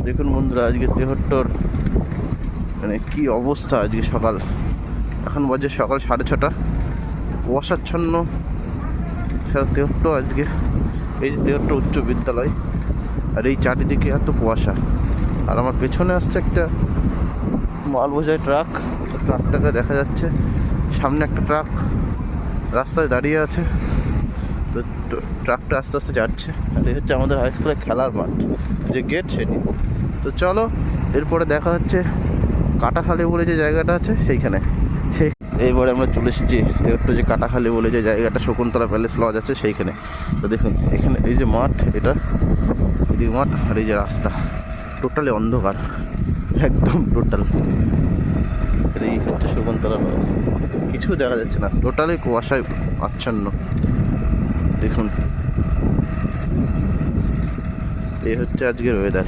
দেখুন বন্ধুরা, আজকে তেহট্টর মানে কি অবস্থা। আজকে সকাল, এখন বাজে সকাল 6:30, কুয়াশাচ্ছন্ন সারা তেহট্ট আজকে। এই যে তেহট্ট উচ্চ বিদ্যালয়, আর এই চারিদিকে এত কুয়াশা। আর আমার পেছনে আসছে একটা মাল বোঝাই ট্রাক, ট্রাকটাকে দেখা যাচ্ছে। সামনে একটা ট্রাক রাস্তায় দাঁড়িয়ে আছে, তো ট্রাকটা আস্তে আস্তে যাচ্ছে। আর এই হচ্ছে আমাদের হাই স্কুলের খেলার মাঠ, যে গেট সেটি। তো চলো, এরপরে দেখা হচ্ছে কাটাখালি বলে যে জায়গাটা আছে সেইখানে। এইবারে আমরা চলে এসেছি তেহট্ট যে কাটাখালি বলে যে জায়গাটা, শকুন্তলা প্যালেস লজ আছে সেইখানে। তো দেখুন এখানে এই যে মাঠ, এটা এদিকে মাঠ, আর এই যে রাস্তা টোটালি অন্ধকার, একদম টোটাল। এই হচ্ছে শকুন্তলা প্যালেস, কিছু দেখা যাচ্ছে না, টোটালি কুয়াশায় আচ্ছন্ন। দেখুন এই হচ্ছে আজকের ওয়েদার।